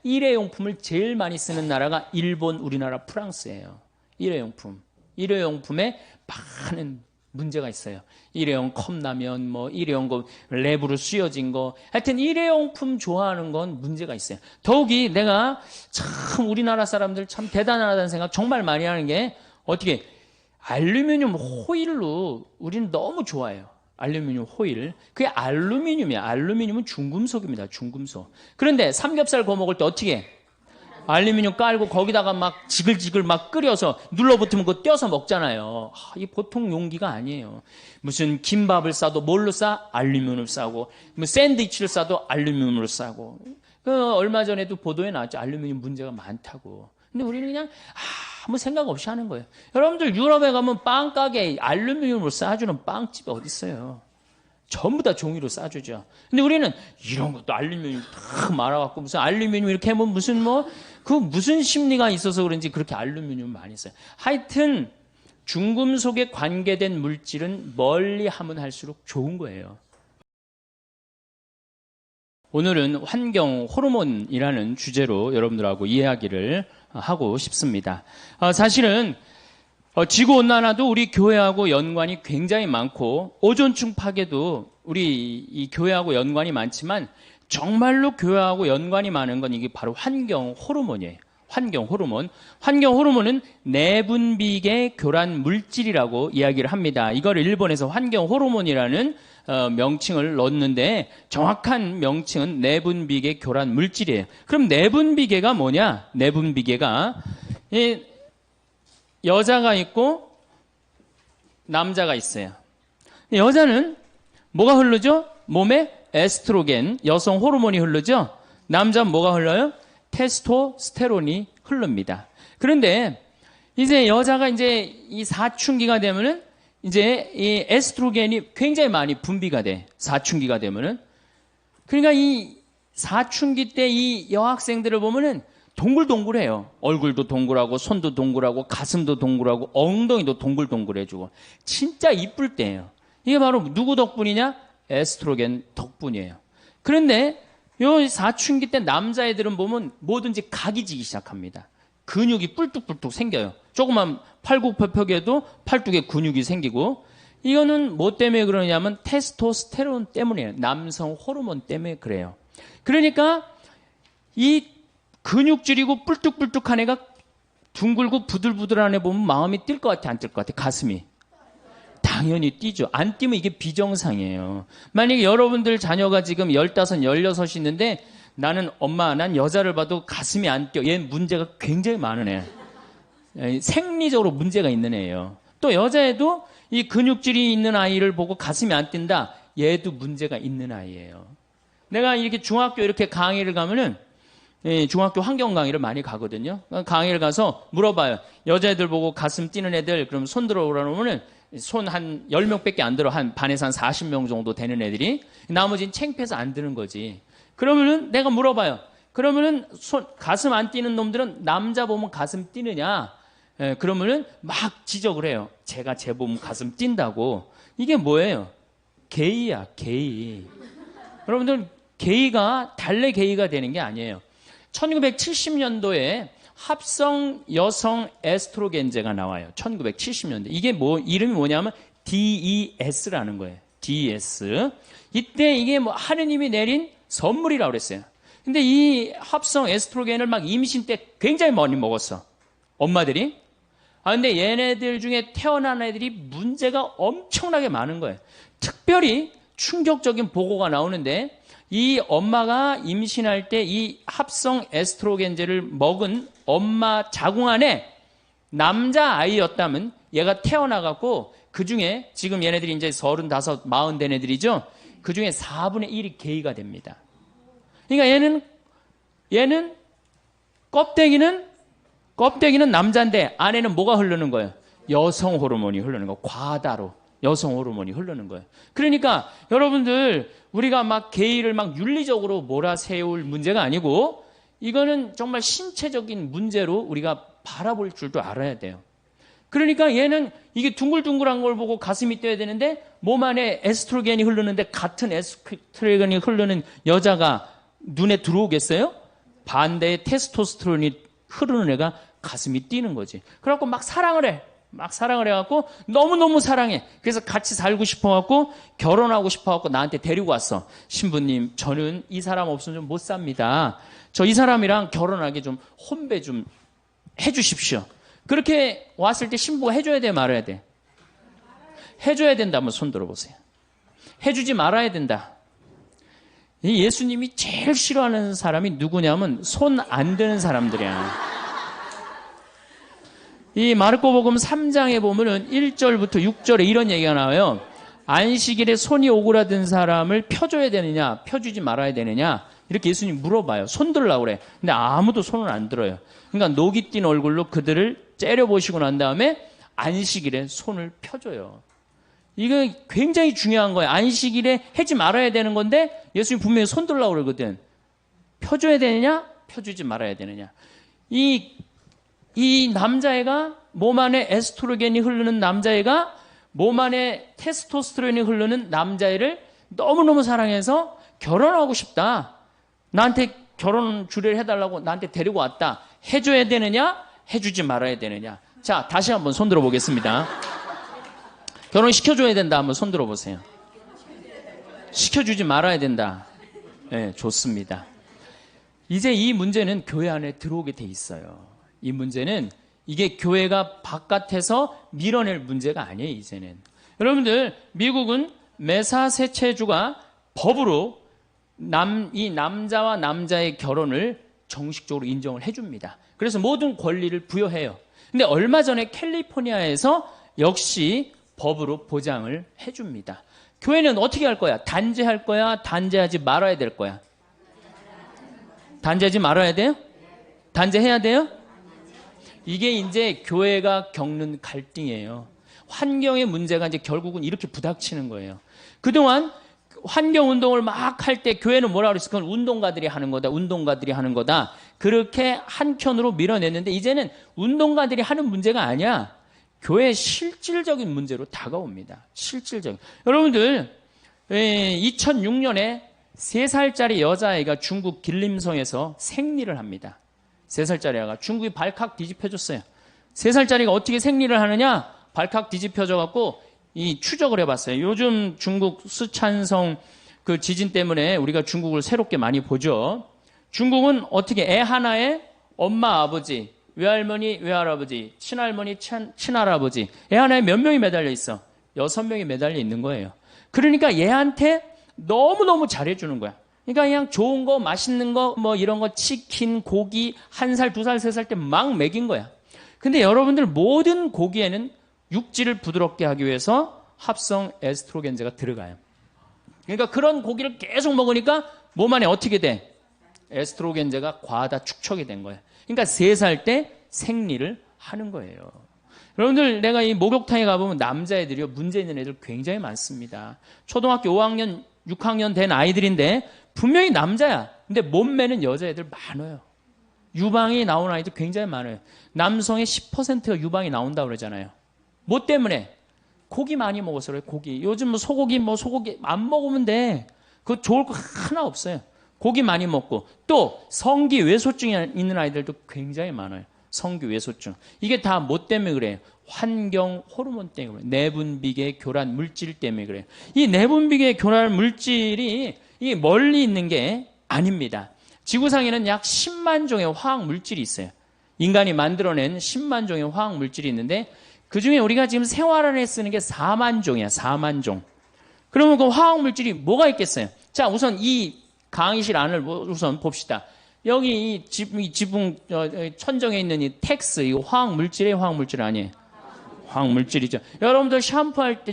일회용품을 제일 많이 쓰는 나라가 일본, 우리나라, 프랑스예요. 일회용품. 일회용품에 많은 문제가 있어요. 일회용 컵라면, 일회용 거, 랩으로 씌워진 거. 하여튼 일회용품 좋아하는 건 문제가 있어요. 더욱이 내가 참 우리나라 사람들 참 대단하다는 생각 정말 많이 하는 게 어떻게 알루미늄 호일로 우리는 너무 좋아해요. 알루미늄 호일. 그게 알루미늄이야. 알루미늄은 중금속입니다. 중금속. 그런데 삼겹살 구워 먹을 때 어떻게 해? 알루미늄 깔고 거기다가 막 지글지글 막 끓여서 눌러붙으면 그거 떼어서 먹잖아요. 이 보통 용기가 아니에요. 무슨 김밥을 싸도 뭘로 싸? 알루미늄을 싸고, 뭐 샌드위치를 싸도 알루미늄으로 싸고. 얼마 전에도 보도에 나왔죠. 알루미늄 문제가 많다고. 근데 우리는 그냥 아무 생각 없이 하는 거예요. 여러분들 유럽에 가면 빵 가게에 알루미늄으로 싸주는 빵집이 어디 있어요? 전부 다 종이로 싸주죠. 근데 우리는 이런 것도 알루미늄 다 말아갖고 무슨 알루미늄 이렇게 하면 무슨 심리가 있어서 그런지 그렇게 알루미늄 많이 써요. 하여튼 중금속에 관계된 물질은 멀리 하면 할수록 좋은 거예요. 오늘은 환경 호르몬이라는 주제로 여러분들하고 이야기를 하고 싶습니다. 사실은 지구온난화도 우리 교회하고 연관이 굉장히 많고 오존층 파괴도 우리 이 교회하고 연관이 많지만 정말로 교회하고 연관이 많은 건 이게 바로 환경 호르몬이에요. 환경 호르몬. 환경 호르몬은 내분비계 교란 물질이라고 이야기를 합니다. 이걸 일본에서 환경 호르몬이라는 명칭을 넣었는데 정확한 명칭은 내분비계 교란 물질이에요. 그럼 내분비계가 뭐냐? 내분비계가 여자가 있고 남자가 있어요. 여자는 뭐가 흐르죠? 몸에 에스트로겐, 여성 호르몬이 흐르죠? 남자는 뭐가 흘러요? 테스토스테론이 흐릅니다. 그런데 이제 여자가 이제 이 사춘기가 되면은 이제 이 에스트로겐이 굉장히 많이 분비가 돼. 사춘기가 되면은. 그러니까 이 사춘기 때 이 여학생들을 보면은 동글동글해요. 얼굴도 동글하고 손도 동글하고 가슴도 동글하고 엉덩이도 동글동글해지고 진짜 이쁠 때예요. 이게 바로 누구 덕분이냐? 에스트로겐 덕분이에요. 그런데 요 사춘기 때 남자애들은 보면 뭐든지 각이 지기 시작합니다. 근육이 뿔뚝뿔뚝 생겨요. 조그만 팔굽혀펴기에도 팔뚝에 근육이 생기고 이거는 뭐 때문에 그러냐면 테스토스테론 때문이에요. 남성 호르몬 때문에 그래요. 그러니까 이 근육질이고 뿔뚝뿔뚝한 애가 둥글고 부들부들한 애 보면 마음이 뛸 것 같아, 안 뛸 것 같아? 가슴이. 당연히 뛰죠. 안 뛰면 이게 비정상이에요. 만약에 여러분들 자녀가 지금 15, 16 있는데 나는 엄마, 난 여자를 봐도 가슴이 안 뛰어. 얘는 문제가 굉장히 많은 애. 생리적으로 문제가 있는 애예요. 또 여자애도 이 근육질이 있는 아이를 보고 가슴이 안 뛴다. 얘도 문제가 있는 아이예요. 내가 이렇게 중학교 이렇게 강의를 가면은 중학교 환경 강의를 많이 가거든요. 강의를 가서 물어봐요. 여자애들 보고 가슴 뛰는 애들 그럼 손 들어오라 그러면은 손 한 10명밖에 안 들어. 한 반에서 한 40명 정도 되는 애들이 나머지는 창피해서 안 드는 거지. 그러면은 내가 물어봐요. 그러면은 가슴 안 뛰는 놈들은 남자 보면 가슴 뛰느냐? 그러면은 막 지적을 해요. 제가 제 몸 가슴 뛴다고. 이게 뭐예요? 게이야, 게이. 여러분들 게이가 달래 게이가 되는 게 아니에요. 1970년도에 합성 여성 에스트로겐제가 나와요. 1970년대. 이게 이름이 뭐냐면 DES라는 거예요. DES. 이때 이게 하느님이 내린 선물이라고 그랬어요. 근데 이 합성 에스트로겐을 막 임신 때 굉장히 많이 먹었어. 엄마들이. 근데 얘네들 중에 태어난 애들이 문제가 엄청나게 많은 거예요. 특별히 충격적인 보고가 나오는데 이 엄마가 임신할 때 이 합성 에스트로겐제를 먹은 엄마 자궁 안에 남자 아이였다면 얘가 태어나갖고 그 중에 지금 얘네들이 이제 35, 40 된 애들이죠. 그 중에 4분의 1이 게이가 됩니다. 그러니까 얘는 껍데기는 남자인데 안에는 뭐가 흐르는 거예요? 여성 호르몬이 흐르는 거. 과다로. 여성 호르몬이 흐르는 거예요. 그러니까 여러분들 우리가 막 게이를 막 윤리적으로 몰아세울 문제가 아니고 이거는 정말 신체적인 문제로 우리가 바라볼 줄도 알아야 돼요. 그러니까 얘는 이게 둥글둥글한 걸 보고 가슴이 뛰어야 되는데 몸 안에 에스트로겐이 흐르는데 같은 에스트로겐이 흐르는 여자가 눈에 들어오겠어요? 반대의 테스토스테론이 흐르는 애가 가슴이 뛰는 거지. 그래갖고 막 사랑을 해. 막 사랑을 해갖고 너무너무 사랑해. 그래서 같이 살고 싶어갖고 결혼하고 싶어갖고 나한테 데리고 왔어. 신부님, 저는 이 사람 없으면 좀 못 삽니다. 저 이 사람이랑 결혼하게 좀 혼배 좀 해주십시오. 그렇게 왔을 때 신부가 해줘야 돼, 말아야 돼? 해줘야 된다. 한번 손 들어보세요. 해주지 말아야 된다. 이 예수님이 제일 싫어하는 사람이 누구냐면 손 안 드는 사람들이야. 이 마르코복음 3장에 보면은 1절부터 6절에 이런 얘기가 나와요. 안식일에 손이 오그라든 사람을 펴줘야 되느냐, 펴주지 말아야 되느냐, 이렇게 예수님 물어봐요. 손 들으려고 그래. 근데 아무도 손을 안 들어요. 그러니까 녹이 띈 얼굴로 그들을 째려보시고 난 다음에 안식일에 손을 펴줘요. 이거 굉장히 중요한 거예요. 안식일에 하지 말아야 되는 건데 예수님 분명히 손 들으려고 그러거든. 펴줘야 되느냐, 펴주지 말아야 되느냐. 이 남자애가 몸 안에 에스트로겐이 흐르는 남자애가 몸 안에 테스토스테론이 흐르는 남자애를 너무너무 사랑해서 결혼하고 싶다. 나한테 결혼 주례를 해달라고 나한테 데리고 왔다. 해줘야 되느냐? 해주지 말아야 되느냐? 자, 다시 한번 손 들어보겠습니다. 결혼시켜줘야 된다. 한번 손 들어보세요. 시켜주지 말아야 된다. 네, 좋습니다. 이제 이 문제는 교회 안에 들어오게 돼 있어요. 이 문제는 이게 교회가 바깥에서 밀어낼 문제가 아니에요. 이제는 여러분들 미국은 매사세체주가 법으로 이 남자와 남자의 결혼을 정식적으로 인정을 해줍니다. 그래서 모든 권리를 부여해요. 근데 얼마 전에 캘리포니아에서 역시 법으로 보장을 해줍니다. 교회는 어떻게 할 거야? 단죄할 거야? 단죄하지 말아야 될 거야? 단죄하지 말아야 돼요? 단죄해야 돼요? 이게 이제 교회가 겪는 갈등이에요. 환경의 문제가 이제 결국은 이렇게 부닥치는 거예요. 그동안 환경운동을 막 할 때 교회는 뭐라 그랬어? 그건 운동가들이 하는 거다. 운동가들이 하는 거다. 그렇게 한켠으로 밀어냈는데 이제는 운동가들이 하는 문제가 아니야. 교회의 실질적인 문제로 다가옵니다. 실질적인. 여러분들 2006년에 3살짜리 여자아이가 중국 길림성에서 생리를 합니다. 3살짜리 아이가 중국이 발칵 뒤집혀졌어요. 3살짜리가 어떻게 생리를 하느냐? 발칵 뒤집혀져갖고 이 추적을 해봤어요. 요즘 중국 쓰촨성 그 지진 때문에 우리가 중국을 새롭게 많이 보죠. 중국은 어떻게 애 하나에 엄마, 아버지, 외할머니, 외할아버지, 친할머니, 친할아버지 애 하나에 몇 명이 매달려 있어? 6명이 매달려 있는 거예요. 그러니까 얘한테 너무너무 잘해주는 거야. 그러니까 그냥 좋은 거, 맛있는 거, 뭐 이런 거, 치킨, 고기, 1살, 2살, 3살 때 막 먹인 거야. 근데 여러분들 모든 고기에는 육질을 부드럽게 하기 위해서 합성 에스트로겐제가 들어가요. 그러니까 그런 고기를 계속 먹으니까 몸 안에 어떻게 돼? 에스트로겐제가 과다 축적이 된 거예요. 그러니까 3살 때 생리를 하는 거예요. 여러분들 내가 이 목욕탕에 가보면 남자애들이요 문제 있는 애들 굉장히 많습니다. 초등학교 5학년, 6학년 된 아이들인데 분명히 남자야. 근데 몸매는 여자애들 많아요. 유방이 나오는 아이들 굉장히 많아요. 남성의 10%가 유방이 나온다고 그러잖아요. 뭐 때문에? 고기 많이 먹어서 그래요. 고기. 요즘 뭐 소고기 안 먹으면 돼. 그거 좋을 거 하나 없어요. 고기 많이 먹고 또 성기 외소증이 있는 아이들도 굉장히 많아요. 성기 외소증. 이게 다 뭐 때문에 그래요? 환경 호르몬 때문에 그래요. 내분비계 교란 물질 때문에 그래요. 이 내분비계 교란 물질이 이게 멀리 있는 게 아닙니다. 지구상에는 약 10만 종의 화학 물질이 있어요. 인간이 만들어낸 10만 종의 화학 물질이 있는데 그중에 우리가 지금 생활 안에 쓰는 게 4만 종이야. 4만 종. 그러면 그 화학 물질이 뭐가 있겠어요? 자, 우선 이 강의실 안을 우선 봅시다. 여기 이 지붕 천정에 있는 이 텍스 이거 화학 물질이에요, 화학 물질 아니에요? 화학 물질이죠. 여러분들 샴푸할 때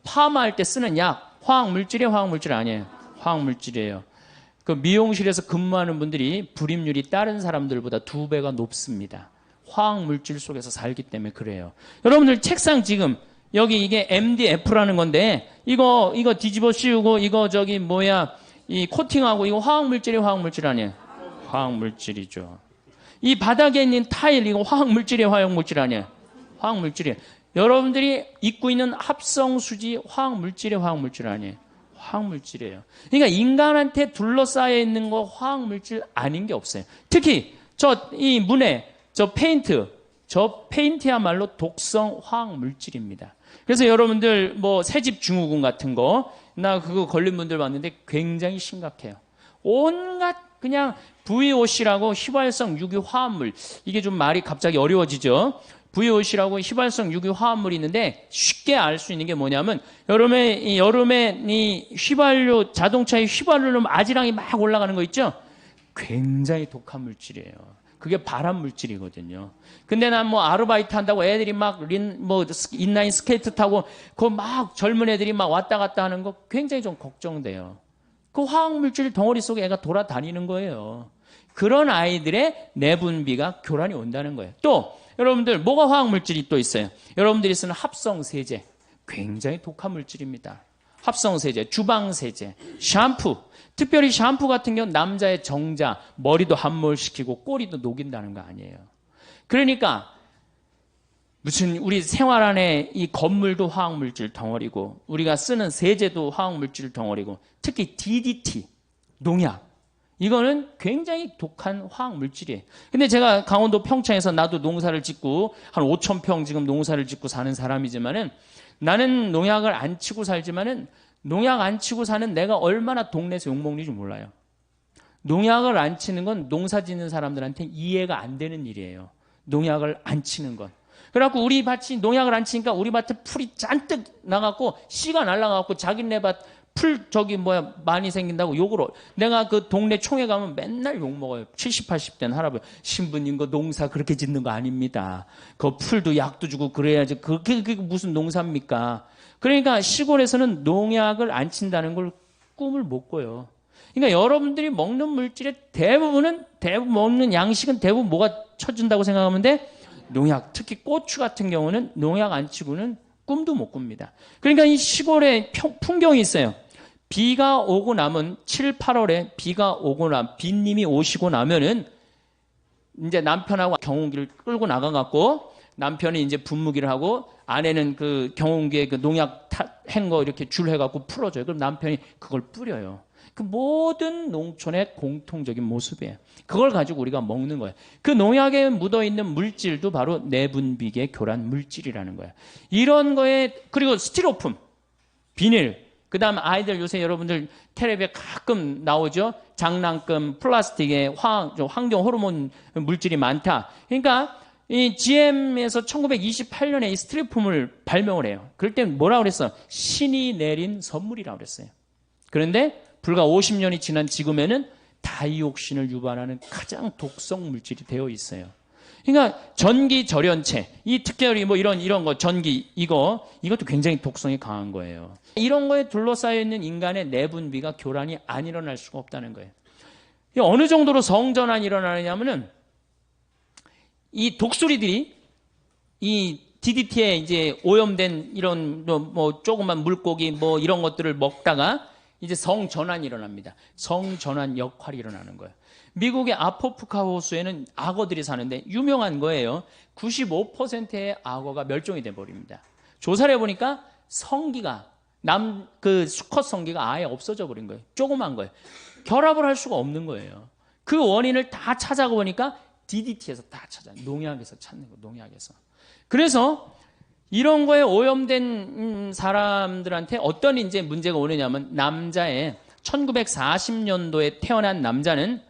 파마할 때 쓰는 약 화학 물질이에요, 화학 물질 아니에요? 화학 물질이에요. 그 미용실에서 근무하는 분들이 불임률이 다른 사람들보다 2배가 높습니다. 화학 물질 속에서 살기 때문에 그래요. 여러분들 책상 지금 여기 이게 MDF라는 건데 이거 뒤집어 씌우고 이거 이 코팅하고 이거 화학 물질이에요, 화학 물질 아니에요? 화학 물질이죠. 이 바닥에 있는 타일 이거 화학 물질이에요, 화학 물질 아니에요? 화학 물질이에요. 여러분들이 입고 있는 합성수지 화학 물질이에요, 화학 물질 아니에요? 화학물질이에요. 그러니까 인간한테 둘러싸여 있는 거 화학물질 아닌 게 없어요. 특히 이 문에 저 페인트야말로 독성 화학물질입니다. 그래서 여러분들 뭐 새집 증후군 같은 거 나 그거 걸린 분들 봤는데 굉장히 심각해요. 온갖 그냥 VOC라고 휘발성 유기 화합물, 이게 좀 말이 갑자기 어려워지죠. VOC라고 휘발성 유기 화합물이 있는데 쉽게 알 수 있는 게 뭐냐면 여름에 이 휘발유, 자동차의 휘발유로 아지랑이 막 올라가는 거 있죠? 굉장히 독한 물질이에요. 그게 발암 물질이거든요. 근데 난 뭐 아르바이트 한다고 애들이 막 인라인 스케이트 타고 그 막 젊은 애들이 막 왔다 갔다 하는 거 굉장히 좀 걱정돼요. 그 화학 물질 덩어리 속에 애가 돌아다니는 거예요. 그런 아이들의 내분비가 교란이 온다는 거예요. 또 여러분들 뭐가 화학 물질이 또 있어요? 여러분들이 쓰는 합성 세제 굉장히 독한 물질입니다. 합성 세제, 주방 세제, 샴푸, 특별히 샴푸 같은 경우는 남자의 정자, 머리도 함몰시키고 꼬리도 녹인다는 거 아니에요. 그러니까 무슨 우리 생활 안에 이 건물도 화학물질 덩어리고 우리가 쓰는 세제도 화학물질 덩어리고 특히 DDT, 농약, 이거는 굉장히 독한 화학물질이에요. 근데 제가 강원도 평창에서 나도 농사를 짓고 한 5,000평 지금 농사를 짓고 사는 사람이지만은 나는 농약을 안 치고 살지만은 농약 안 치고 사는 내가 얼마나 동네에서 욕먹는지 몰라요. 농약을 안 치는 건 농사 짓는 사람들한테 이해가 안 되는 일이에요. 농약을 안 치는 건. 그래갖고 우리 밭이 농약을 안 치니까 우리 밭에 풀이 잔뜩 나갖고 씨가 날라가갖고 자기네 밭 풀 많이 생긴다고 욕을 내가 그 동네 총회 가면 맨날 욕먹어요. 70, 80대는 할아버지. 신부님 그 농사 그렇게 짓는 거 아닙니다. 그 풀도 약도 주고 그래야지. 그게 무슨 농사입니까? 그러니까 시골에서는 농약을 안 친다는 걸 꿈을 못 꿔요. 그러니까 여러분들이 먹는 물질의 대부분 먹는 양식은 대부분 뭐가 쳐준다고 생각하면 돼? 농약. 특히 고추 같은 경우는 농약 안 치고는 꿈도 못 꿉니다. 그러니까 이 시골에 풍경이 있어요. 비가 오고 나면 7, 8월에 비가 오고 비님이 오시고 나면은 이제 남편하고 경운기를 끌고 나가갖고 남편이 이제 분무기를 하고 아내는 그 경운기에 그 농약 한 거 이렇게 줄 해갖고 풀어줘요. 그럼 남편이 그걸 뿌려요. 그 모든 농촌의 공통적인 모습이에요. 그걸 가지고 우리가 먹는 거예요. 그 농약에 묻어있는 물질도 바로 내분비계 교란 물질이라는 거예요. 이런 거에, 그리고 스티로폼, 비닐, 그 다음 아이들 요새 여러분들 텔레비에 가끔 나오죠? 장난감, 플라스틱에 환경 호르몬 물질이 많다. 그러니까 이 GM에서 1928년에 이 스티로폼을 발명을 해요. 그럴 때 뭐라고 그랬어? 신이 내린 선물이라고 그랬어요. 그런데 불과 50년이 지난 지금에는 다이옥신을 유발하는 가장 독성 물질이 되어 있어요. 그러니까 전기 절연체, 이 특별히 뭐 이런 거 전기 이것도 굉장히 독성이 강한 거예요. 이런 거에 둘러싸여 있는 인간의 내분비가 교란이 안 일어날 수가 없다는 거예요. 어느 정도로 성전환이 일어나느냐면은 이 독수리들이 이 DDT에 이제 오염된 이런 뭐 조그만 물고기 뭐 이런 것들을 먹다가 이제 성전환이 일어납니다. 성전환 역할이 일어나는 거예요. 미국의 아포프카 호수에는 악어들이 사는데 유명한 거예요. 95%의 악어가 멸종이 돼버립니다. 조사를 해보니까 성기가 그 수컷 성기가 아예 없어져 버린 거예요. 조그만 거예요. 결합을 할 수가 없는 거예요. 그 원인을 다 찾아보니까 DDT에서 다 농약에서 찾는 거예요. 농약에서. 그래서 이런 거에 오염된 사람들한테 어떤 이제 문제가 오느냐면 남자의 1940년도에 태어난 남자는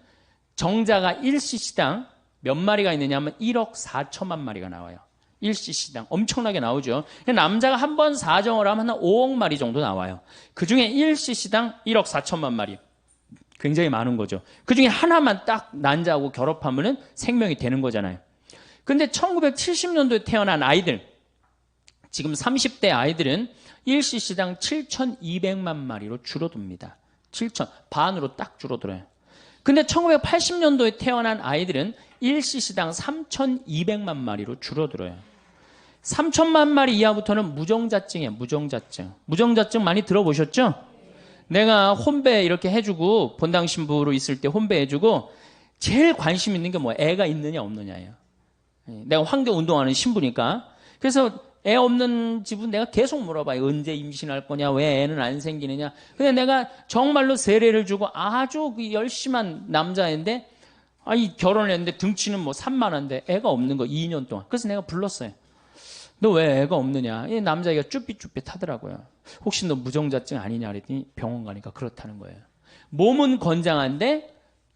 정자가 1cc당 몇 마리가 있느냐면 1억 4천만 마리가 나와요. 1cc당 엄청나게 나오죠. 남자가 한 번 사정을 하면 한 5억 마리 정도 나와요. 그중에 1cc당 1억 4천만 마리. 굉장히 많은 거죠. 그중에 하나만 딱 난자하고 결합하면 생명이 되는 거잖아요. 근데 1970년도에 태어난 아이들, 지금 30대 아이들은 1cc당 7,200만 마리로 줄어듭니다. 7천, 반으로 딱 줄어들어요. 근데 1980년도에 태어난 아이들은 1cc당 3,200만 마리로 줄어들어요. 3천만 마리 이하부터는 무정자증이에요. 무정자증. 무정자증 많이 들어보셨죠? 내가 혼배 이렇게 해주고 본당 신부로 있을 때 혼배 해주고 제일 관심 있는 게 뭐야? 애가 있느냐 없느냐예요. 내가 환경 운동하는 신부니까. 그래서 애 없는 집은 내가 계속 물어봐요. 언제 임신할 거냐? 왜 애는 안 생기느냐? 근데 내가 정말로 세례를 주고 아주 열심한 남자인데 아니 결혼을 했는데 등치는 뭐 산만한데 애가 없는 거 2년 동안. 그래서 내가 불렀어요. 너 왜 애가 없느냐? 이 남자애가 쭈삣쭈삣 하더라고요. 혹시 너 무정자증 아니냐 그랬더니 병원 가니까 그렇다는 거예요. 몸은 건장한데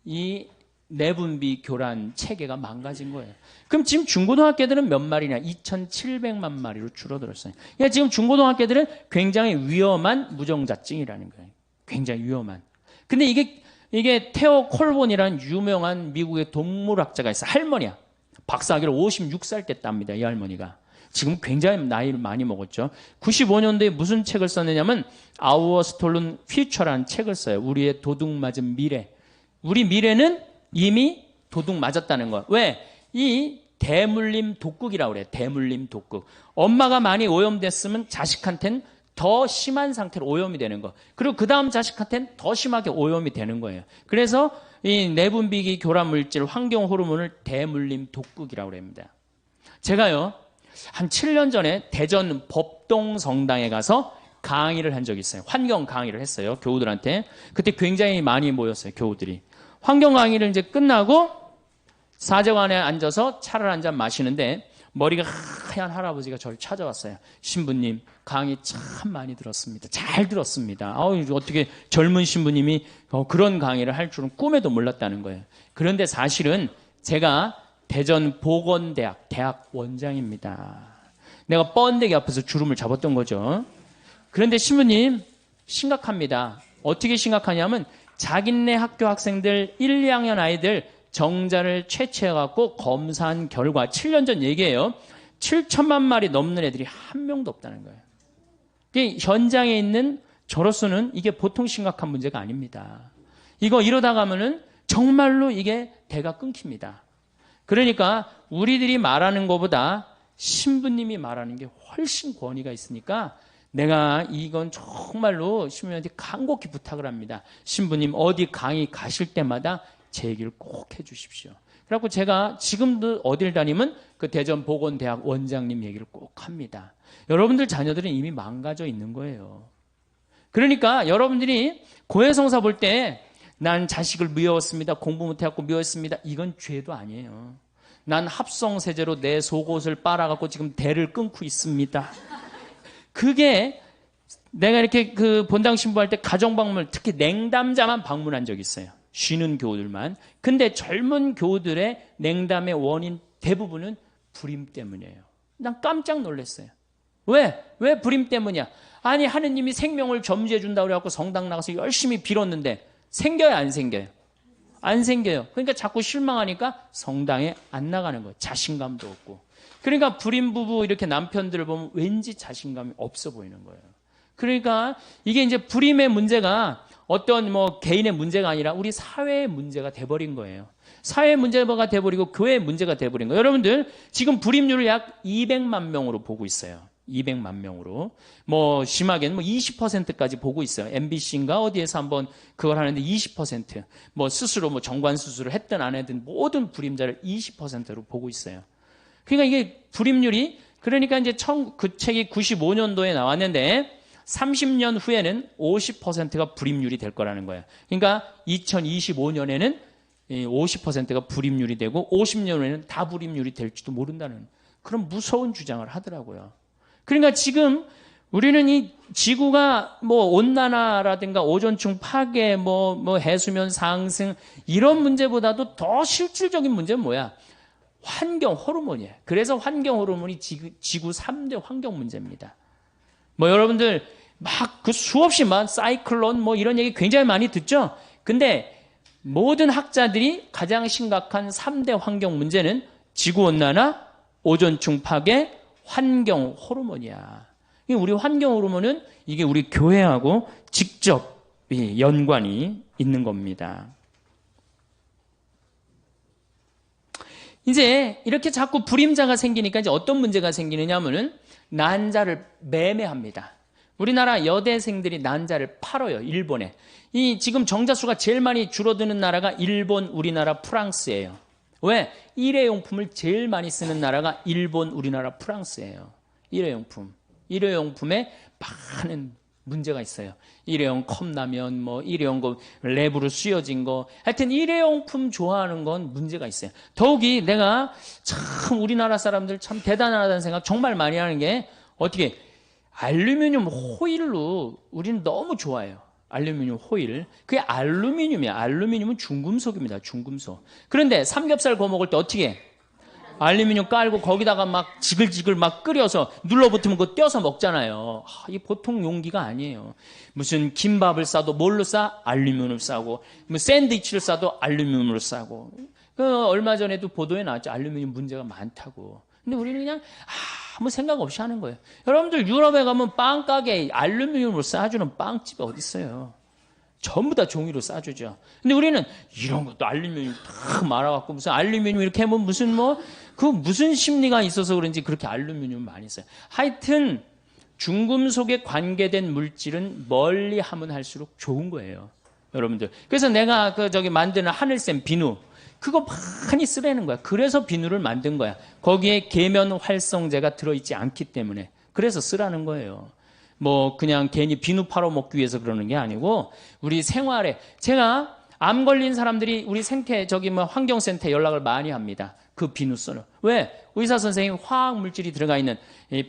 이 내분비 교란 체계가 망가진 거예요. 그럼 지금 중고등학교들은 몇 마리냐? 2,700만 마리로 줄어들었어요. 그러니까 지금 중고등학교들은 굉장히 위험한 무정자증이라는 거예요. 굉장히 위험한. 근데 이게 테오 콜본이라는 유명한 미국의 동물학자가 있어요. 할머니야. 박사학위를 56살 때 땁니다. 이 할머니가. 지금 굉장히 나이를 많이 먹었죠. 95년도에 무슨 책을 썼느냐면 Our Stolen Future라는 책을 써요. 우리의 도둑 맞은 미래. 우리 미래는 이미 도둑 맞았다는 거. 왜? 이 대물림 독극이라고 그래요. 대물림 독극. 엄마가 많이 오염됐으면 자식한테는 더 심한 상태로 오염이 되는 거. 그리고 그 다음 자식한테는 더 심하게 오염이 되는 거예요. 그래서 이 내분비기 교란 물질, 환경 호르몬을 대물림 독극이라고 합니다. 제가요, 한 7년 전에 대전 법동 성당에 가서 강의를 한 적이 있어요. 환경 강의를 했어요. 교우들한테. 그때 굉장히 많이 모였어요. 교우들이. 환경 강의를 이제 끝나고 사제관에 앉아서 차를 한 잔 마시는데 머리가 하얀 할아버지가 저를 찾아왔어요. 신부님, 강의 참 많이 들었습니다. 잘 들었습니다. 어떻게 젊은 신부님이 그런 강의를 할 줄은 꿈에도 몰랐다는 거예요. 그런데 사실은 제가 대전 보건대학 대학 원장입니다. 내가 뻔데기 앞에서 주름을 잡았던 거죠. 그런데 신부님 심각합니다. 어떻게 심각하냐면 자기네 학교 학생들 1, 2학년 아이들 정자를 채취해갖고 검사한 결과 7년 전 얘기예요. 7천만 마리 넘는 애들이 한 명도 없다는 거예요. 현장에 있는 저로서는 이게 보통 심각한 문제가 아닙니다. 이러다 가면은 정말로 이게 대가 끊깁니다. 그러니까 우리들이 말하는 것보다 신부님이 말하는 게 훨씬 권위가 있으니까 내가 이건 정말로 신부님한테 간곡히 부탁을 합니다. 신부님 어디 강의 가실 때마다 제 얘기를 꼭 해주십시오. 그래갖고 제가 지금도 어딜 다니면 그 대전 보건대학 원장님 얘기를 꼭 합니다. 여러분들 자녀들은 이미 망가져 있는 거예요. 그러니까 여러분들이 고해성사 볼 때 난 자식을 미워했습니다. 공부 못해갖고 미워했습니다. 이건 죄도 아니에요. 난 합성세제로 내 속옷을 빨아갖고 지금 대를 끊고 있습니다. 그게 내가 이렇게 그 본당 신부할 때 가정방문, 특히 냉담자만 방문한 적이 있어요. 쉬는 교우들만. 근데 젊은 교우들의 냉담의 원인 대부분은 불임 때문이에요. 난 깜짝 놀랐어요. 왜 불임 때문이야? 아니 하느님이 생명을 점지해 준다고 그래갖고 성당 나가서 열심히 빌었는데 생겨요 안 생겨요? 안 생겨요. 그러니까 자꾸 실망하니까 성당에 안 나가는 거예요. 자신감도 없고. 그러니까 불임 부부 이렇게 남편들을 보면 왠지 자신감이 없어 보이는 거예요. 그러니까 이게 이제 불임의 문제가 어떤 뭐 개인의 문제가 아니라 우리 사회의 문제가 돼버린 거예요. 사회의 문제가 돼버리고 교회의 문제가 돼버린 거예요. 여러분들 지금 불임률을 약 200만 명으로 보고 있어요. 200만 명으로. 뭐 심하게는 뭐 20%까지 보고 있어요. MBC인가 어디에서 한번 그걸 하는데 20%. 뭐 스스로 뭐 정관 수술을 했든 안 했든 모든 불임자를 20%로 보고 있어요. 그러니까 이게 불임률이 그러니까 이제 그 책이 95년도에 나왔는데 30년 후에는 50%가 불임률이 될 거라는 거예요. 그러니까 2025년에는 50%가 불임률이 되고 50년 후에는 다 불임률이 될지도 모른다는 그런 무서운 주장을 하더라고요. 그러니까 지금 우리는 이 지구가 뭐 온난화라든가 오존층 파괴, 뭐 해수면 상승 이런 문제보다도 더 실질적인 문제는 뭐야? 환경 호르몬이에요. 그래서 환경 호르몬이 지구 3대 환경 문제입니다. 뭐 여러분들 막 그 수없이 막 사이클론 뭐 이런 얘기 굉장히 많이 듣죠? 근데 모든 학자들이 가장 심각한 3대 환경 문제는 지구온난화, 오존층 파괴, 환경 호르몬이야. 우리 환경 호르몬은 이게 우리 교회하고 직접 연관이 있는 겁니다. 이제 이렇게 자꾸 불임자가 생기니까 이제 어떤 문제가 생기느냐 하면은 난자를 매매합니다. 우리나라 여대생들이 난자를 팔아요, 일본에. 이 지금 정자수가 제일 많이 줄어드는 나라가 일본, 우리나라, 프랑스예요. 왜? 일회용품을 제일 많이 쓰는 나라가 일본, 우리나라, 프랑스예요. 일회용품에 많은 문제가 있어요. 일회용 컵라면, 뭐 일회용 거 랩으로 씌워진 거, 하여튼 일회용품 좋아하는 건 문제가 있어요. 더욱이 내가 참 우리나라 사람들 참 대단하다는 생각 정말 많이 하는 게 어떻게 알루미늄 호일로 우리는 너무 좋아해요. 알루미늄 호일. 그게 알루미늄이야. 알루미늄은 중금속입니다. 중금속. 그런데 삼겹살 구워 먹을 때 어떻게 해? 알루미늄 깔고 거기다가 막 지글지글 막 끓여서 눌러붙으면 그거 떼어서 먹잖아요. 이 보통 용기가 아니에요. 무슨 김밥을 싸도 뭘로 싸? 알루미늄을 싸고, 뭐 샌드위치를 싸도 알루미늄으로 싸고. 얼마 전에도 보도에 나왔죠. 알루미늄 문제가 많다고. 근데 우리는 그냥 아무 생각 없이 하는 거예요. 여러분들 유럽에 가면 빵 가게에 알루미늄으로 싸주는 빵집이 어디 있어요? 전부 다 종이로 싸주죠. 근데 우리는 이런 것도 알루미늄 딱 말아갖고 무슨 알루미늄 이렇게 하면 무슨 무슨 심리가 있어서 그런지 그렇게 알루미늄 많이 써요. 하여튼 중금속에 관계된 물질은 멀리 하면 할수록 좋은 거예요. 여러분들. 그래서 내가 만드는 하늘샘 비누 그거 많이 쓰라는 거야. 그래서 비누를 만든 거야. 거기에 계면 활성제가 들어있지 않기 때문에. 그래서 쓰라는 거예요. 그냥 괜히 비누 팔아 먹기 위해서 그러는 게 아니고, 우리 생활에, 제가 암 걸린 사람들이 우리 환경센터에 연락을 많이 합니다. 그 비누 써요. 왜? 의사 선생님 화학 물질이 들어가 있는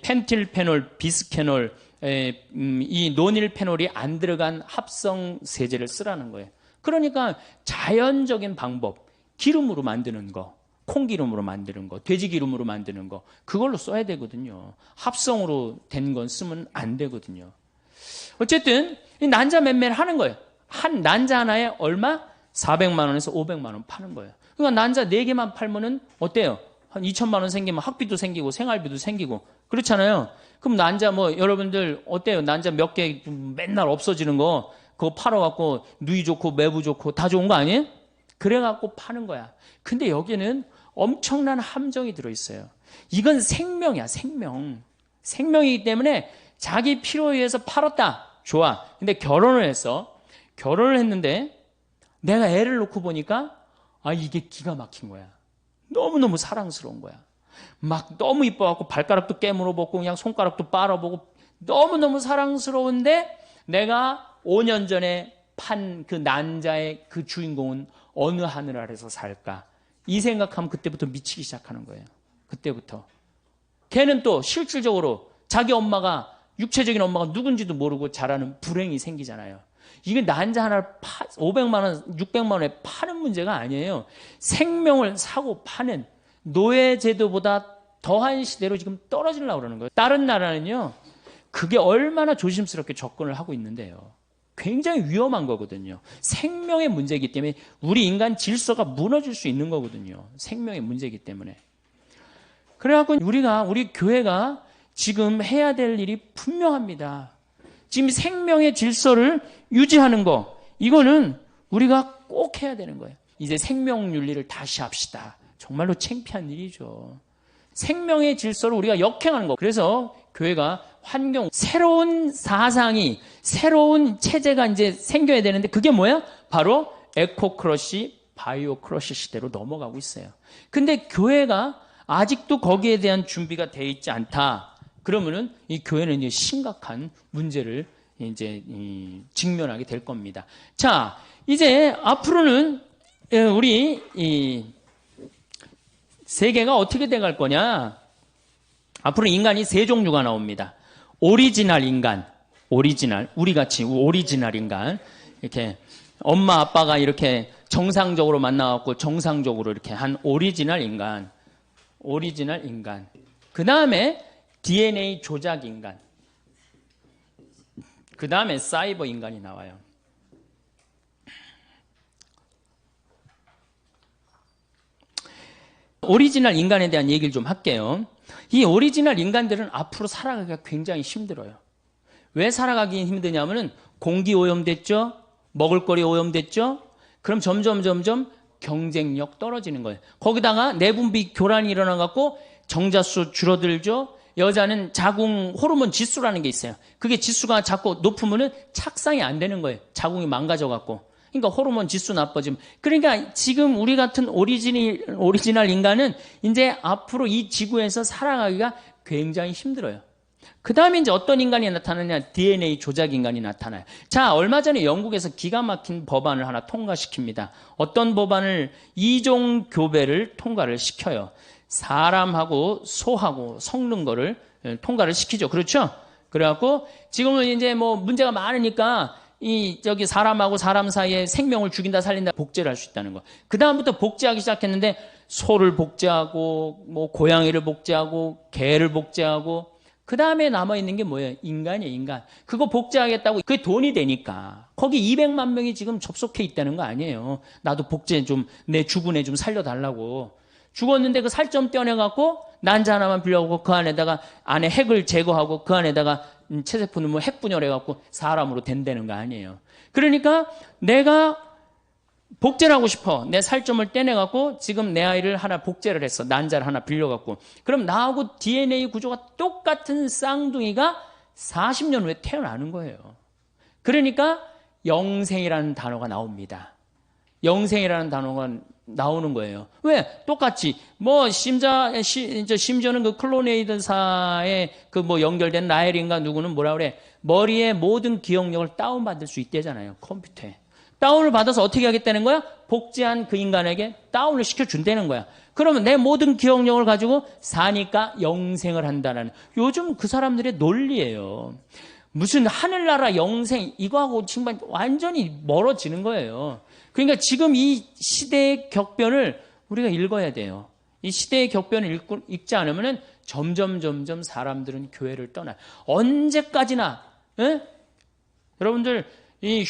펜틸페놀, 비스케놀, 이 노닐페놀이 안 들어간 합성 세제를 쓰라는 거예요. 그러니까 자연적인 방법, 기름으로 만드는 거, 콩기름으로 만드는 거, 돼지기름으로 만드는 거, 그걸로 써야 되거든요. 합성으로 된 건 쓰면 안 되거든요. 어쨌든 이 난자 매매를 하는 거예요. 한 난자 하나에 얼마? 400만 원에서 500만 원 파는 거예요. 그러니까 난자 4개만 팔면은 어때요? 한 2천만 원 생기면 학비도 생기고 생활비도 생기고 그렇잖아요. 그럼 난자 여러분들 어때요? 난자 몇 개 맨날 없어지는 거 그거 팔아갖고 누이 좋고 매부 좋고 다 좋은 거 아니에요? 그래갖고 파는 거야. 근데 여기는 엄청난 함정이 들어있어요. 이건 생명이야, 생명. 생명이기 때문에 자기 필요에 의해서 팔았다. 좋아. 근데 결혼을 했는데 내가 애를 놓고 보니까 이게 기가 막힌 거야. 너무너무 사랑스러운 거야. 막 너무 이뻐갖고 발가락도 깨물어 보고 그냥 손가락도 빨아보고 너무너무 사랑스러운데 내가 5년 전에 판 그 난자의 그 주인공은 어느 하늘 아래서 살까? 이 생각하면 그때부터 미치기 시작하는 거예요. 그때부터. 걔는 또 실질적으로 자기 엄마가 육체적인 엄마가 누군지도 모르고 자라는 불행이 생기잖아요. 이게 난자 하나를 500만 원, 600만 원에 파는 문제가 아니에요. 생명을 사고 파는 노예제도보다 더한 시대로 지금 떨어지려고 그러는 거예요. 다른 나라는요. 그게 얼마나 조심스럽게 접근을 하고 있는데요. 굉장히 위험한 거거든요. 생명의 문제이기 때문에 우리 인간 질서가 무너질 수 있는 거거든요. 생명의 문제이기 때문에. 그래갖고 우리 교회가 지금 해야 될 일이 분명합니다. 지금 생명의 질서를 유지하는 거, 이거는 우리가 꼭 해야 되는 거예요. 이제 생명윤리를 다시 합시다. 정말로 창피한 일이죠. 생명의 질서를 우리가 역행하는 거. 그래서 교회가 새로운 사상이, 새로운 체제가 이제 생겨야 되는데 그게 뭐야? 바로 에코크러시, 바이오크러시 시대로 넘어가고 있어요. 근데 교회가 아직도 거기에 대한 준비가 돼 있지 않다. 그러면은 이 교회는 이제 심각한 문제를 이제 직면하게 될 겁니다. 자, 이제 앞으로는 우리 이 세계가 어떻게 돼갈 거냐? 앞으로 인간이 세 종류가 나옵니다. 오리지널 인간, 우리같이 오리지널 인간, 이렇게 엄마 아빠가 이렇게 정상적으로 만나갖고 정상적으로 이렇게 한 오리지널 인간. 그 다음에 DNA 조작 인간. 그 다음에 사이버 인간이 나와요. 오리지널 인간에 대한 얘기를 좀 할게요. 이 오리지널 인간들은 앞으로 살아가기가 굉장히 힘들어요. 왜 살아가기 힘드냐면은 공기 오염됐죠? 먹을거리 오염됐죠? 그럼 점점 경쟁력 떨어지는 거예요. 거기다가 내분비 교란이 일어나갖고 정자수 줄어들죠? 여자는 자궁 호르몬 지수라는 게 있어요. 그게 지수가 자꾸 높으면은 착상이 안 되는 거예요. 자궁이 망가져갖고. 그러니까 호르몬 지수 나빠지면. 그러니까 지금 우리 같은 오리지널 인간은 이제 앞으로 이 지구에서 살아가기가 굉장히 힘들어요. 그 다음에 이제 어떤 인간이 나타나냐? DNA 조작 인간이 나타나요. 자, 얼마 전에 영국에서 기가 막힌 법안을 하나 통과시킵니다. 어떤 법안을? 이종 교배를 통과를 시켜요. 사람하고 소하고 섞는 거를 통과를 시키죠. 그렇죠? 그래갖고 지금은 이제 뭐 문제가 많으니까 저기 사람하고 사람 사이에 생명을 죽인다 살린다 복제를 할 수 있다는 거. 그 다음부터 복제하기 시작했는데 소를 복제하고 뭐 고양이를 복제하고 개를 복제하고 그 다음에 남아있는 게 뭐예요? 인간이에요, 인간. 그거 복제하겠다고 그게 돈이 되니까 거기 200만 명이 지금 접속해 있다는 거 아니에요. 나도 복제 좀 내 주군에 좀 살려달라고. 죽었는데 그 살 좀 떼어내갖고 난자 하나만 빌려오고 그 안에다가 안에 핵을 제거하고 그 안에다가 체세포는 뭐 핵 분열해갖고 사람으로 된다는 거 아니에요. 그러니까 내가 복제를 하고 싶어. 내 살점을 떼내갖고 지금 내 아이를 하나 복제를 했어. 난자를 하나 빌려갖고. 그럼 나하고 DNA 구조가 똑같은 쌍둥이가 40년 후에 태어나는 거예요. 그러니까 영생이라는 단어가 나옵니다. 영생이라는 단어가 나오는 거예요. 왜? 똑같이. 뭐, 심지어는 그 클로네이드사에 그 뭐 연결된 라헬인가 누구는 뭐라 그래? 머리에 모든 기억력을 다운받을 수 있대잖아요. 컴퓨터에. 다운을 받아서 어떻게 하겠다는 거야? 복제한 그 인간에게 다운을 시켜준다는 거야. 그러면 내 모든 기억력을 가지고 사니까 영생을 한다는. 요즘 그 사람들의 논리예요. 무슨 하늘나라 영생, 이거하고 정말 완전히 멀어지는 거예요. 그러니까 지금 이 시대의 격변을 우리가 읽어야 돼요. 이 시대의 격변을 읽지 않으면 점점 사람들은 교회를 떠나요. 언제까지나, 에? 여러분들, 이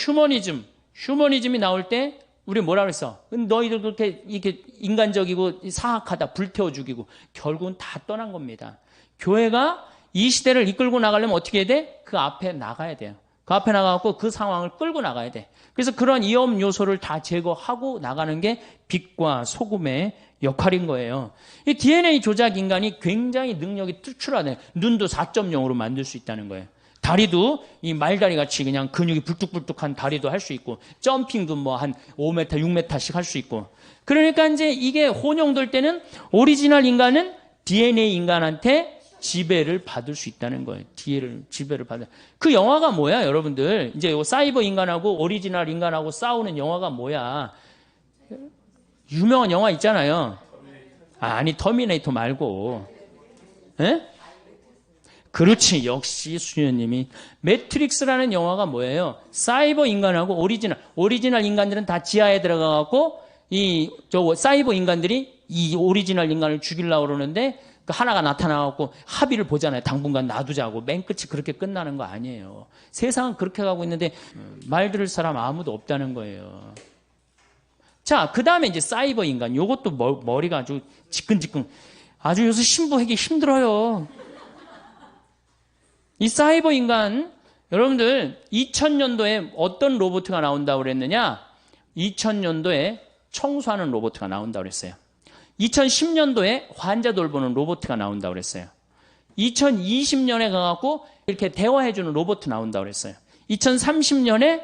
휴머니즘이 나올 때 우리 뭐라 그랬어? 너희들 그렇게 이렇게 인간적이고 사악하다, 불태워 죽이고 결국은 다 떠난 겁니다. 교회가 이 시대를 이끌고 나가려면 어떻게 해야 돼? 그 앞에 나가야 돼요. 그 앞에 나가고 그 상황을 끌고 나가야 돼. 그래서 그런 위험 요소를 다 제거하고 나가는 게 빛과 소금의 역할인 거예요. 이 DNA 조작 인간이 굉장히 능력이 특출하네. 눈도 4.0으로 만들 수 있다는 거예요. 다리도 이 말다리 같이 그냥 근육이 불뚝불뚝한 다리도 할 수 있고, 점핑도 뭐 한 5m, 6m씩 할 수 있고. 그러니까 이제 이게 혼용될 때는 오리지널 인간은 DNA 인간한테 지배를 받을 수 있다는 거예요. 지배를 받을. 그 영화가 뭐야, 여러분들? 이제 사이버 인간하고 오리지널 인간하고 싸우는 영화가 뭐야? 유명한 영화 있잖아요. 아니, 터미네이터 말고. 에? 그렇지. 역시 수녀님이. 매트릭스라는 영화가 뭐예요? 사이버 인간하고 오리지널 인간들은 다 지하에 들어가갖고 사이버 인간들이 이 오리지널 인간을 죽이려고 그러는데 그 하나가 나타나갖고 합의를 보잖아요. 당분간 놔두자고. 맨 끝이 그렇게 끝나는 거 아니에요. 세상은 그렇게 가고 있는데 말 들을 사람 아무도 없다는 거예요. 자, 그 다음에 이제 사이버 인간. 요것도 머리가 아주 지끈지끈. 아주 요새 신부하기 힘들어요. 이 사이버 인간, 여러분들 2000년도에 어떤 로봇가 나온다고 그랬느냐? 2000년도에 청소하는 로봇가 나온다고 그랬어요. 2010년도에 환자 돌보는 로봇가 나온다고 그랬어요. 2020년에 가갖고 이렇게 대화해주는 로봇 나온다고 그랬어요. 2030년에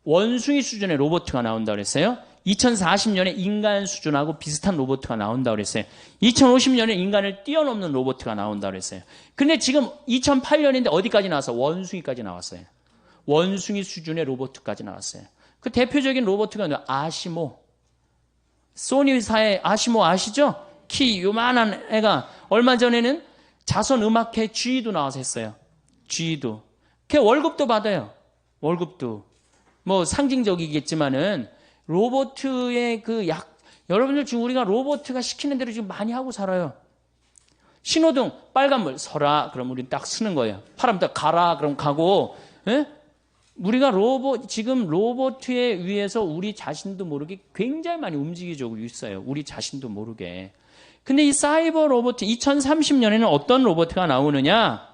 원숭이 수준의 로봇가 나온다고 그랬어요. 2040년에 인간 수준하고 비슷한 로봇가 나온다고 그랬어요. 2050년에 인간을 뛰어넘는 로봇가 나온다고 그랬어요. 근데 지금 2008년인데 어디까지 나왔어? 원숭이까지 나왔어요. 원숭이 수준의 로봇까지 나왔어요. 그 대표적인 로봇가 아시모. 소니사의 아시모 아시죠? 키 요만한 애가 얼마 전에는 자선 음악회 G도 나와서 했어요. G도. 걔 월급도 받아요. 월급도. 뭐 상징적이겠지만은 로봇의 여러분들 지금 우리가 로봇가 시키는 대로 지금 많이 하고 살아요. 신호등 빨간불 서라 그럼 우리는 딱 쓰는 거예요. 파란불 딱 가라 그럼 가고. 에? 우리가 지금 로봇에 의해서 우리 자신도 모르게 굉장히 많이 움직이고 있어요. 우리 자신도 모르게. 근데 이 사이버 로봇 2030년에는 어떤 로봇가 나오느냐?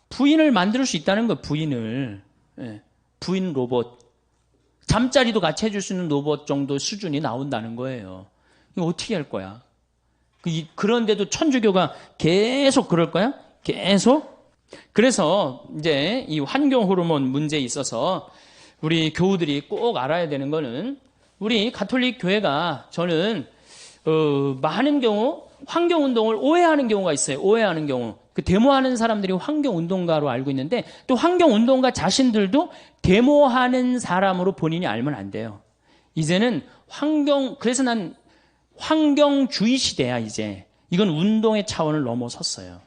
부인을 만들 수 있다는 거예요. 부인을. 예. 부인 로봇. 잠자리도 같이 해줄 수 있는 로봇 정도 수준이 나온다는 거예요. 이거 어떻게 할 거야? 그런데도 천주교가 계속 그럴 거야? 계속? 그래서 이제 이 환경 호르몬 문제에 있어서 우리 교우들이 꼭 알아야 되는 거는 우리 가톨릭 교회가 저는 많은 경우 환경 운동을 오해하는 경우가 있어요. 오해하는 경우. 그 데모하는 사람들이 환경운동가로 알고 있는데 또 환경운동가 자신들도 데모하는 사람으로 본인이 알면 안 돼요. 이제는 그래서 난 환경주의 시대야, 이제. 이건 운동의 차원을 넘어섰어요.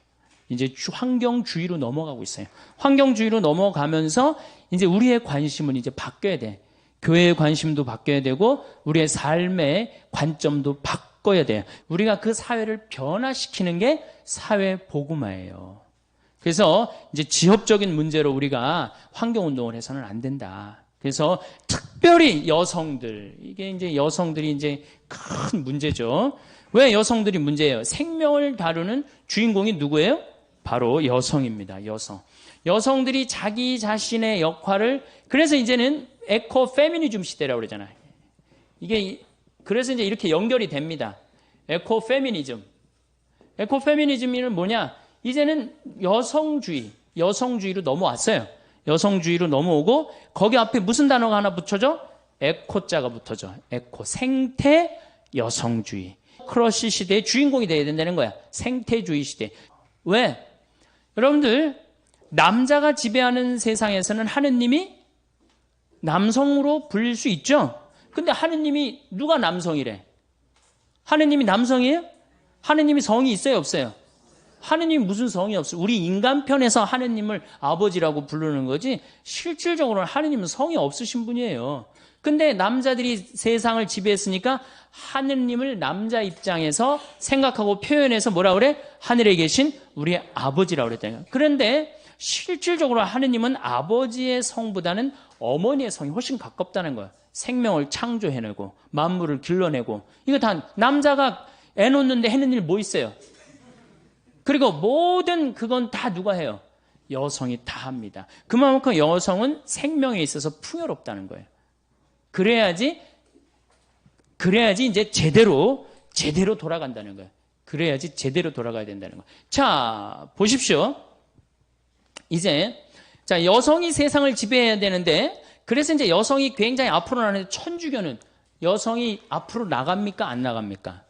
이제 환경주의로 넘어가고 있어요. 환경주의로 넘어가면서 이제 우리의 관심은 이제 바뀌어야 돼. 교회의 관심도 바뀌어야 되고 우리의 삶의 관점도 바꿔야 돼요. 우리가 그 사회를 변화시키는 게 사회 복음화예요. 그래서 이제 지역적인 문제로 우리가 환경운동을 해서는 안 된다. 그래서 특별히 여성들, 이게 이제 여성들이 이제 큰 문제죠. 왜 여성들이 문제예요? 생명을 다루는 주인공이 누구예요? 바로 여성입니다. 여성들이 자기 자신의 역할을, 그래서 이제는 에코 페미니즘 시대라고 그러잖아요. 그래서 이제 이렇게 연결이 됩니다. 에코 페미니즘은 뭐냐? 이제는 여성주의로 넘어왔어요. 여성주의로 넘어오고 거기 앞에 무슨 단어가 하나 붙여져? 에코자가 붙어져. 에코, 생태 여성주의. 크러쉬 시대의 주인공이 돼야 된다는 거야. 생태주의 시대. 왜? 여러분들, 남자가 지배하는 세상에서는 하느님이 남성으로 불릴 수 있죠? 근데 하느님이 누가 남성이래? 하느님이 남성이에요? 하느님이 성이 있어요, 없어요? 하느님이 무슨 성이 없어요? 우리 인간 편에서 하느님을 아버지라고 부르는 거지 실질적으로는 하느님은 성이 없으신 분이에요. 근데 남자들이 세상을 지배했으니까 하느님을 남자 입장에서 생각하고 표현해서 뭐라 그래? 하늘에 계신 우리 아버지라고 그랬다니까. 그런데 실질적으로 하느님은 아버지의 성보다는 어머니의 성이 훨씬 가깝다는 거야. 생명을 창조해내고 만물을 길러내고 이거 다 남자가 애 놓는데 해는 일 뭐 있어요? 그리고 모든 그건 다 누가 해요? 여성이 다 합니다. 그만큼 여성은 생명에 있어서 풍요롭다는 거예요. 그래야지 이제 제대로 돌아간다는 거예요. 그래야지 제대로 돌아가야 된다는 거예요. 자, 보십시오. 이제 여성이 세상을 지배해야 되는데 그래서 이제 여성이 굉장히 앞으로 나가는데 천주교는 여성이 앞으로 나갑니까? 안 나갑니까?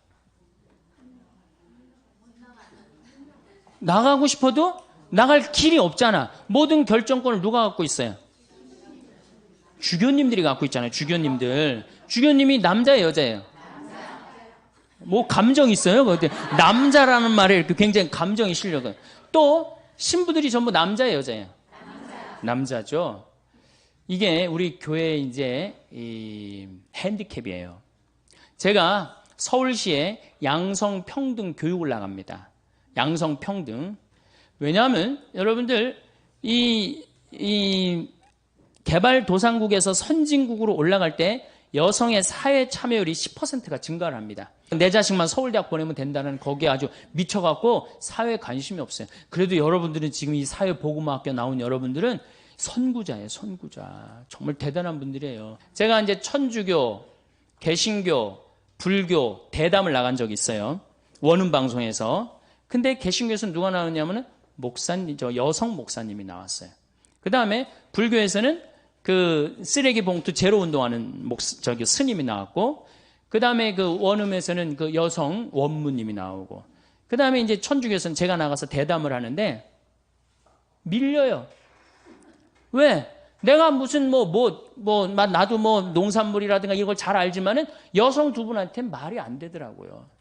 나가고 싶어도 나갈 길이 없잖아. 모든 결정권을 누가 갖고 있어요? 주교님들이 갖고 있잖아요. 주교님이 남자예요, 여자예요? 뭐 감정 있어요? 남자라는 말에 이렇게 굉장히 감정이 실려요. 또 신부들이 전부 남자예요, 여자예요? 남자죠. 이게 우리 교회의 이제 이 핸디캡이에요. 제가 서울시에 양성평등 교육을 나갑니다. 양성평등. 왜냐하면 여러분들 이 개발도상국에서 선진국으로 올라갈 때 여성의 사회 참여율이 10%가 증가를 합니다. 내 자식만 서울대학 보내면 된다는 거기에 아주 미쳐갖고 사회에 관심이 없어요. 그래도 여러분들은 지금 이 사회보고학교 나온 여러분들은 선구자예요, 선구자. 정말 대단한 분들이에요. 제가 이제 천주교, 개신교, 불교 대담을 나간 적이 있어요. 원음방송에서. 근데 개신교에서는 누가 나왔냐면은 여성 목사님이 나왔어요. 그 다음에 불교에서는 그 쓰레기 봉투 제로 운동하는 스님이 나왔고, 그 다음에 그 원음에서는 그 여성 원무님이 나오고, 그 다음에 이제 천주교에서는 제가 나가서 대담을 하는데 밀려요. 왜? 내가 무슨 나도 농산물이라든가 이걸 잘 알지만은 여성 두 분한테는 말이 안 되더라고요.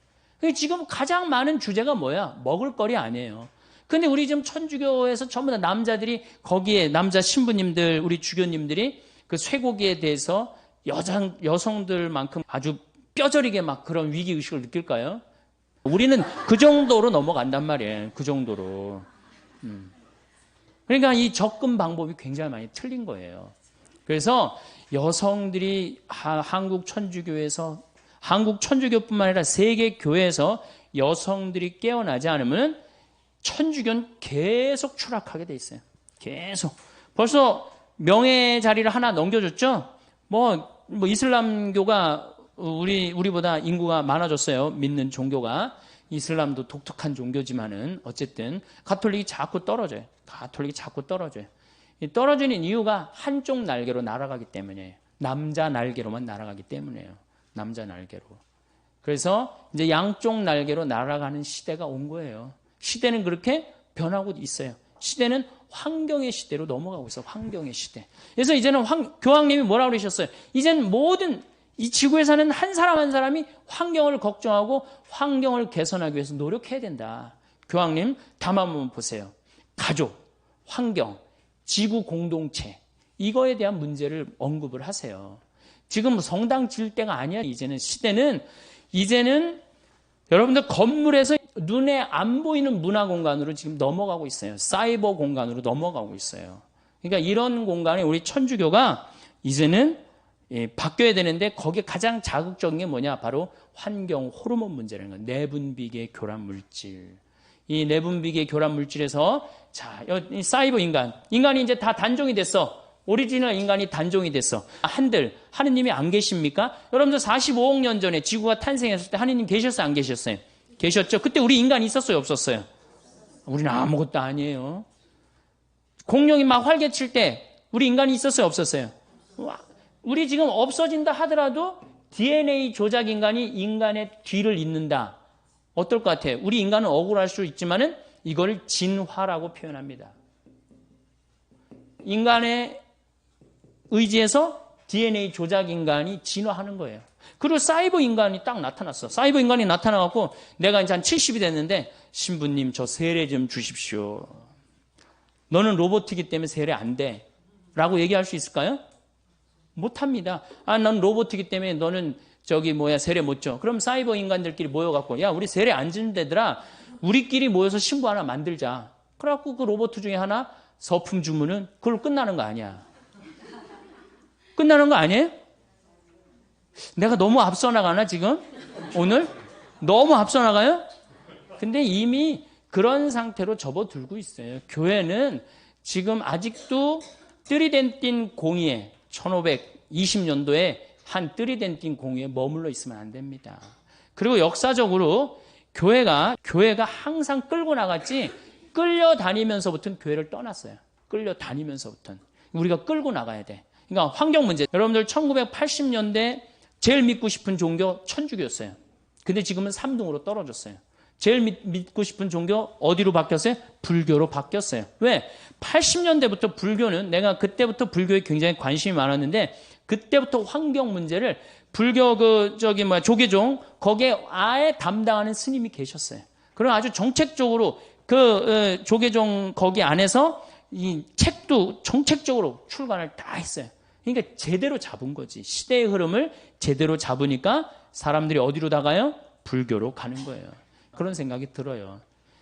지금 가장 많은 주제가 뭐야? 먹을거리 아니에요. 근데 우리 지금 천주교에서 전부 다 남자들이 거기에 남자 신부님들, 우리 주교님들이 그 쇠고기에 대해서 여성들만큼 아주 뼈저리게 막 그런 위기의식을 느낄까요? 우리는 그 정도로 넘어간단 말이에요. 그 정도로. 그러니까 이 접근 방법이 굉장히 많이 틀린 거예요. 그래서 여성들이 한국 천주교뿐만 아니라 세계 교회에서 여성들이 깨어나지 않으면 천주교는 계속 추락하게 돼 있어요. 계속. 벌써 명예 자리를 하나 넘겨줬죠? 이슬람교가 우리보다 인구가 많아졌어요. 믿는 종교가. 이슬람도 독특한 종교지만은 어쨌든 가톨릭이 자꾸 떨어져요. 떨어지는 이유가 한쪽 날개로 날아가기 때문이에요. 남자 날개로만 날아가기 때문이에요. 남자 날개로. 그래서 이제 양쪽 날개로 날아가는 시대가 온 거예요. 시대는 그렇게 변하고 있어요. 시대는 환경의 시대로 넘어가고 있어요. 환경의 시대. 그래서 이제는 교황님이 뭐라고 그러셨어요? 이제는 모든 이 지구에 사는 한 사람 한 사람이 환경을 걱정하고 환경을 개선하기 위해서 노력해야 된다. 교황님 담화 한번 보세요. 가족, 환경, 지구 공동체 이거에 대한 문제를 언급을 하세요. 지금 성당 질 때가 아니야. 이제는 여러분들 건물에서 눈에 안 보이는 문화 공간으로 지금 넘어가고 있어요. 사이버 공간으로 넘어가고 있어요. 그러니까 이런 공간에 우리 천주교가 이제는 바뀌어야 되는데 거기에 가장 자극적인 게 뭐냐? 바로 환경 호르몬 문제라는 거예요. 내분비계 교란 물질. 이 내분비계 교란 물질에서 자, 이 사이버 인간이 이제 다 단종이 됐어. 오리지널 인간이 단종이 됐어. 한들 하느님이 안 계십니까? 여러분들 45억 년 전에 지구가 탄생했을 때 하느님 계셨어요? 안 계셨어요? 계셨죠? 그때 우리 인간이 있었어요? 없었어요? 우리는 아무것도 아니에요. 공룡이 막 활개칠 때 우리 인간이 있었어요? 없었어요? 우리 지금 없어진다 하더라도 DNA 조작 인간이 인간의 뒤를 잇는다. 어떨 것 같아요? 우리 인간은 억울할 수 있지만은 이걸 진화라고 표현합니다. 인간의 의지에서 DNA 조작 인간이 진화하는 거예요. 그리고 사이버 인간이 딱 나타났어. 사이버 인간이 나타나갖고 내가 이제 한 70이 됐는데 신부님 저 세례 좀 주십시오. 너는 로봇이기 때문에 세례 안 돼. 라고 얘기할 수 있을까요? 못합니다. 난 로봇이기 때문에 너는 세례 못 줘. 그럼 사이버 인간들끼리 모여갖고 야 우리 세례 안 주는 데들아 우리끼리 모여서 신부 하나 만들자. 그래갖고 그 로봇 중에 하나 서품 주문은 그걸로 끝나는 거 아니야. 끝나는 거 아니에요? 내가 너무 앞서 나가나 지금? 오늘? 너무 앞서 나가요? 근데 이미 그런 상태로 접어들고 있어요. 교회는 지금 아직도 뜨리덴틴 공의에 1520년도에 한 뜨리덴틴 공의에 머물러 있으면 안 됩니다. 그리고 역사적으로 교회가 항상 끌고 나갔지 끌려다니면서부터는 교회를 떠났어요. 끌려다니면서부터는. 우리가 끌고 나가야 돼. 그러니까 환경 문제. 여러분들 1980년대 제일 믿고 싶은 종교 천주교였어요. 근데 지금은 3등으로 떨어졌어요. 제일 믿고 싶은 종교 어디로 바뀌었어요? 불교로 바뀌었어요. 왜? 80년대부터 불교는 내가 그때부터 불교에 굉장히 관심이 많았는데 그때부터 환경 문제를 불교 조계종 거기에 아예 담당하는 스님이 계셨어요. 그럼 아주 정책적으로 조계종 거기 안에서 이 책도 정책적으로 출간을 다 했어요. 그러니까 제대로 잡은 거지. 시대의 흐름을 제대로 잡으니까 사람들이 어디로 나가요? 불교로 가는 거예요. 그런 생각이 들어요.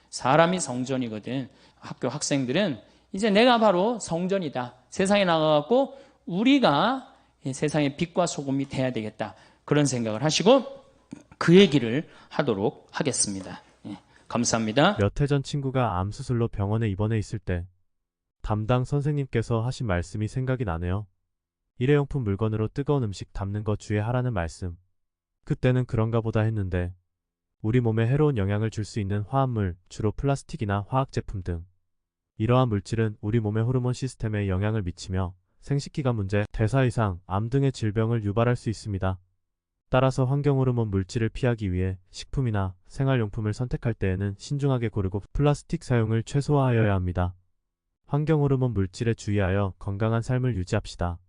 사람이 성전이거든. 학교 학생들은 이제 내가 바로 성전이다. 세상에 나가갖고 우리가 세상의 빛과 소금이 돼야 되겠다. 그런 생각을 하시고 그 얘기를 하도록 하겠습니다. 감사합니다. 몇 해 전 친구가 암 수술로 병원에 입원해 있을 때 담당 선생님께서 하신 말씀이 생각이 나네요. 일회용품 물건으로 뜨거운 음식 담는 거 주의하라는 말씀. 그때는 그런가 보다 했는데 우리 몸에 해로운 영향을 줄 수 있는 화합물, 주로 플라스틱이나 화학제품 등 이러한 물질은 우리 몸의 호르몬 시스템에 영향을 미치며 생식기관 문제, 대사이상, 암 등의 질병을 유발할 수 있습니다. 따라서 환경호르몬 물질을 피하기 위해 식품이나 생활용품을 선택할 때에는 신중하게 고르고 플라스틱 사용을 최소화하여야 합니다. 환경호르몬 물질에 주의하여 건강한 삶을 유지합시다.